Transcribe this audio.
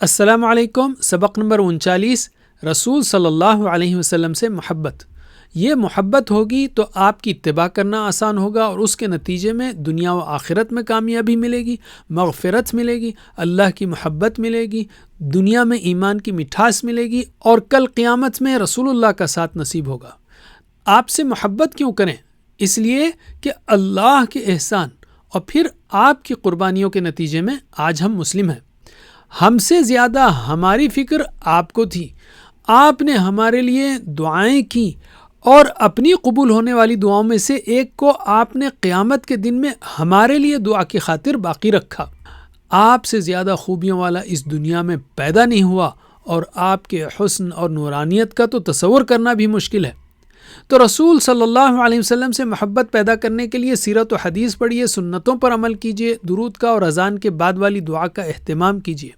अस्सलामु अलैकुम। सबक नंबर 39, रसूल सल्लल्लाहु अलैहि वसल्लम से मोहब्बत। ये मोहब्बत होगी तो आपकी इत्तिबा करना आसान होगा और उसके नतीजे में दुनिया व आखिरत में कामयाबी मिलेगी, मग़फ़िरत मिलेगी, अल्लाह की मोहब्बत मिलेगी, दुनिया में ईमान की मिठास मिलेगी और कल क़यामत में रसूलुल्लाह का साथ नसीब होगा। आपसे मोहब्बत क्यों करें? इसलिए कि अल्लाह के एहसान और फिर आपकी क़ुरबानियों के नतीजे में आज हम मुस्लिम हैं। हमसे ज़्यादा हमारी फ़िक्र आपको थी। आपने हमारे लिए दुआएं की और अपनी कबूल होने वाली दुआओं में से एक को आपने क़यामत के दिन में हमारे लिए दुआ की खातिर बाकी रखा। आपसे ज़्यादा खूबियों वाला इस दुनिया में पैदा नहीं हुआ और आपके हुस्न और नूरानियत का तो तसव्वुर करना भी मुश्किल है। तो रसूल सल्लल्लाहु अलैहि वसल्लम से मोहब्बत पैदा करने के लिए सीरत व हदीस पढ़िए, सुन्नतों पर अमल कीजिए, दुरूद का और अज़ान के बाद वाली दुआ का एहतिमाम कीजिए।